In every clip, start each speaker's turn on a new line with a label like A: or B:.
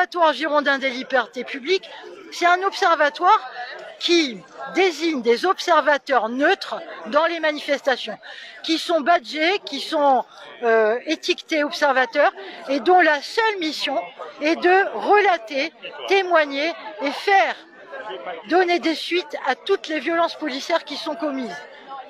A: l'Observatoire girondin des libertés publiques, c'est un observatoire qui désigne des observateurs neutres dans les manifestations, qui sont badgés, qui sont étiquetés observateurs et dont la seule mission est de relater, témoigner et donner des suites à toutes les violences policières qui sont commises.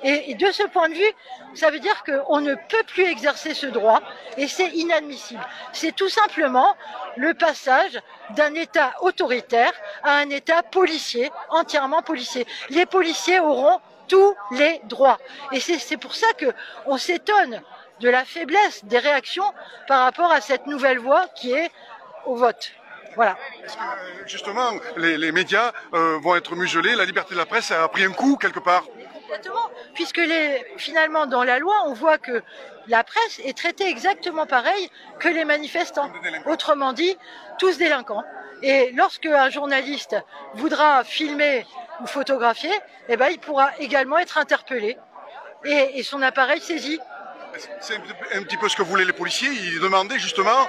A: Et de ce point de vue, ça veut dire qu'on ne peut plus exercer ce droit et c'est inadmissible. C'est tout simplement le passage d'un État autoritaire à un État policier, entièrement policier. Les policiers auront tous les droits. Et c'est pour ça qu'on s'étonne de la faiblesse des réactions par rapport à cette nouvelle voie qui est au vote. Voilà.
B: Est-ce que justement les médias vont être muselés, la liberté de la presse a pris un coup quelque part?
A: Exactement, puisque finalement dans la loi on voit que la presse est traitée exactement pareil que les manifestants, autrement dit tous délinquants. Et lorsque un journaliste voudra filmer ou photographier, eh ben, il pourra également être interpellé et son appareil saisi.
B: C'est un petit peu ce que voulaient les policiers, ils demandaient justement...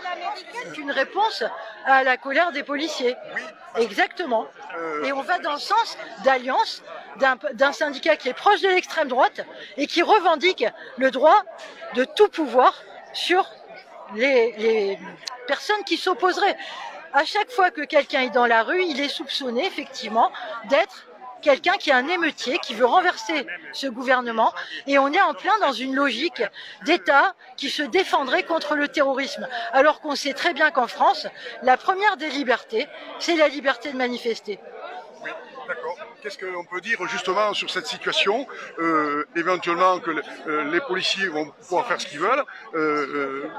A: C'est une réponse à la colère des policiers.
B: Oui.
A: Exactement. Et on va dans le sens d'alliance d'un syndicat qui est proche de l'extrême droite et qui revendique le droit de tout pouvoir sur les personnes qui s'opposeraient. À chaque fois que quelqu'un est dans la rue, il est soupçonné effectivement d'être quelqu'un qui est un émeutier, qui veut renverser ce gouvernement, et on est en plein dans une logique d'État qui se défendrait contre le terrorisme, alors qu'on sait très bien qu'en France, la première des libertés, c'est la liberté de manifester.
B: Oui, d'accord. Qu'est-ce qu'on peut dire justement sur cette situation? Éventuellement que les policiers vont pouvoir faire ce qu'ils veulent.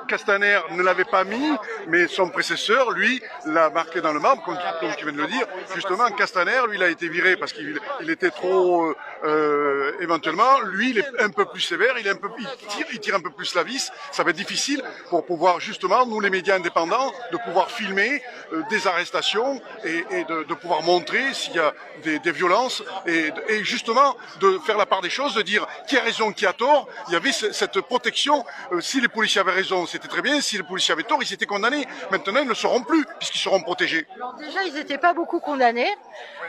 B: Castaner ne l'avait pas mis, mais son prédécesseur, lui, l'a marqué dans le marbre, comme tu viens de le dire. Justement, Castaner, lui, il a été viré parce qu'il était trop... éventuellement, lui, il est un peu plus sévère, il tire un peu plus la vis. Ça va être difficile pour pouvoir justement, nous les médias indépendants, de pouvoir filmer des arrestations et de pouvoir montrer s'il y a des violences et justement de faire la part des choses, de dire qui a raison, qui a tort. Il y avait cette protection. Si les policiers avaient raison, c'était très bien. Si les policiers avaient tort, ils étaient condamnés. Maintenant, ils ne le seront plus puisqu'ils seront protégés.
A: Alors déjà, ils n'étaient pas beaucoup condamnés.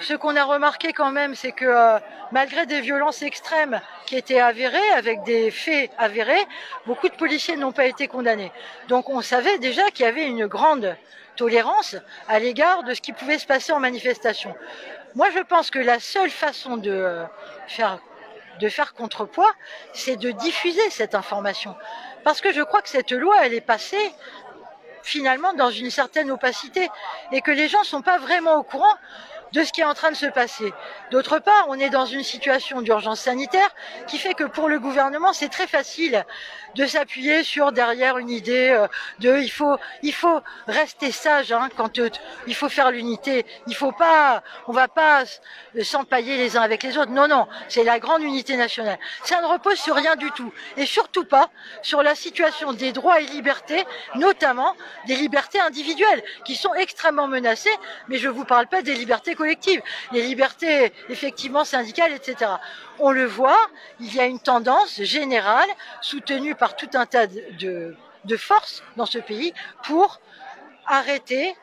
A: Ce qu'on a remarqué quand même, c'est que malgré des violences extrêmes qui étaient avérées, avec des faits avérés, beaucoup de policiers n'ont pas été condamnés. Donc on savait déjà qu'il y avait une grande tolérance à l'égard de ce qui pouvait se passer en manifestation. Moi, je pense que la seule façon de faire contrepoids, c'est de diffuser cette information. Parce que je crois que cette loi, elle est passée finalement dans une certaine opacité et que les gens ne sont pas vraiment au courant de ce qui est en train de se passer. D'autre part, on est dans une situation d'urgence sanitaire qui fait que pour le gouvernement, c'est très facile de s'appuyer sur derrière une idée de il faut rester sage quand il faut faire l'unité. On va pas s'empailler les uns avec les autres. Non, non, c'est la grande unité nationale. Ça ne repose sur rien du tout et surtout pas sur la situation des droits et libertés, notamment des libertés individuelles qui sont extrêmement menacées. Mais je vous parle pas des libertés collectives, les libertés effectivement syndicales, etc. On le voit, il y a une tendance générale soutenue par tout un tas de forces dans ce pays pour arrêter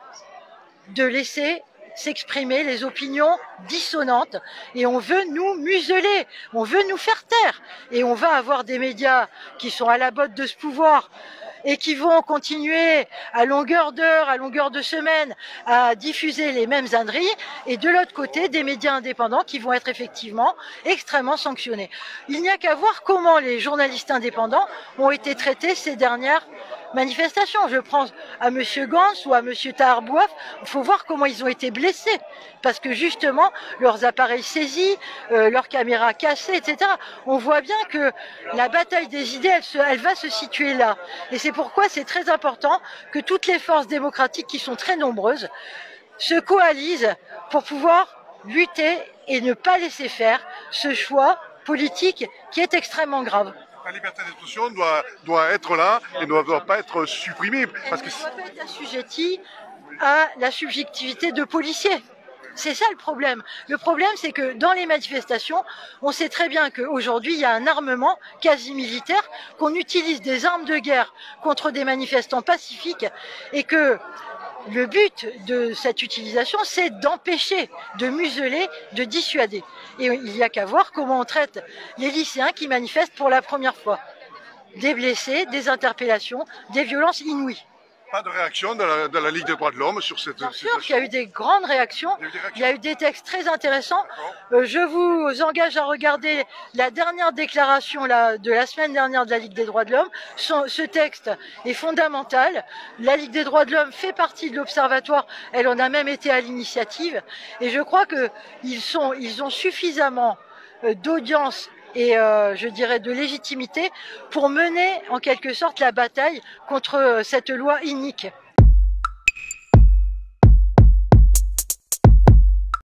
A: de laisser s'exprimer les opinions dissonantes et on veut nous museler, on veut nous faire taire et on va avoir des médias qui sont à la botte de ce pouvoir et qui vont continuer à longueur d'heure, à longueur de semaine à diffuser les mêmes âneries et de l'autre côté des médias indépendants qui vont être effectivement extrêmement sanctionnés. Il n'y a qu'à voir comment les journalistes indépendants ont été traités ces dernières manifestations. Je prends à M. Gantz ou à M. Tahar Bouaf, il faut voir comment ils ont été blessés parce que justement leurs appareils saisis, leurs caméras cassées, etc. On voit bien que la bataille des idées, elle va se situer là. Et c'est pourquoi c'est très important que toutes les forces démocratiques, qui sont très nombreuses, se coalisent pour pouvoir lutter et ne pas laisser faire ce choix politique qui est extrêmement grave.
B: La liberté d'expression doit être là et ne doit pas être supprimée. Parce que
A: elle ne doit pas être assujettie à la subjectivité de policiers. C'est ça le problème. Le problème, c'est que dans les manifestations, on sait très bien qu'aujourd'hui, il y a un armement quasi militaire, qu'on utilise des armes de guerre contre des manifestants pacifiques et que le but de cette utilisation, c'est d'empêcher, de museler, de dissuader. Et il n'y a qu'à voir comment on traite les lycéens qui manifestent pour la première fois. Des blessés, des interpellations, des violences inouïes.
B: Pas de réaction de la Ligue des droits de l'homme sur cette
A: Bien
B: situation?
A: sûr qu'il y a eu des grandes réactions, il y a eu des textes très intéressants. Je vous engage à regarder la dernière déclaration de la semaine dernière de la Ligue des droits de l'homme. Ce texte est fondamental. La Ligue des droits de l'homme fait partie de l'Observatoire, elle en a même été à l'initiative. Et je crois qu'ils ont suffisamment d'audience et je dirais de légitimité pour mener en quelque sorte la bataille contre cette loi inique.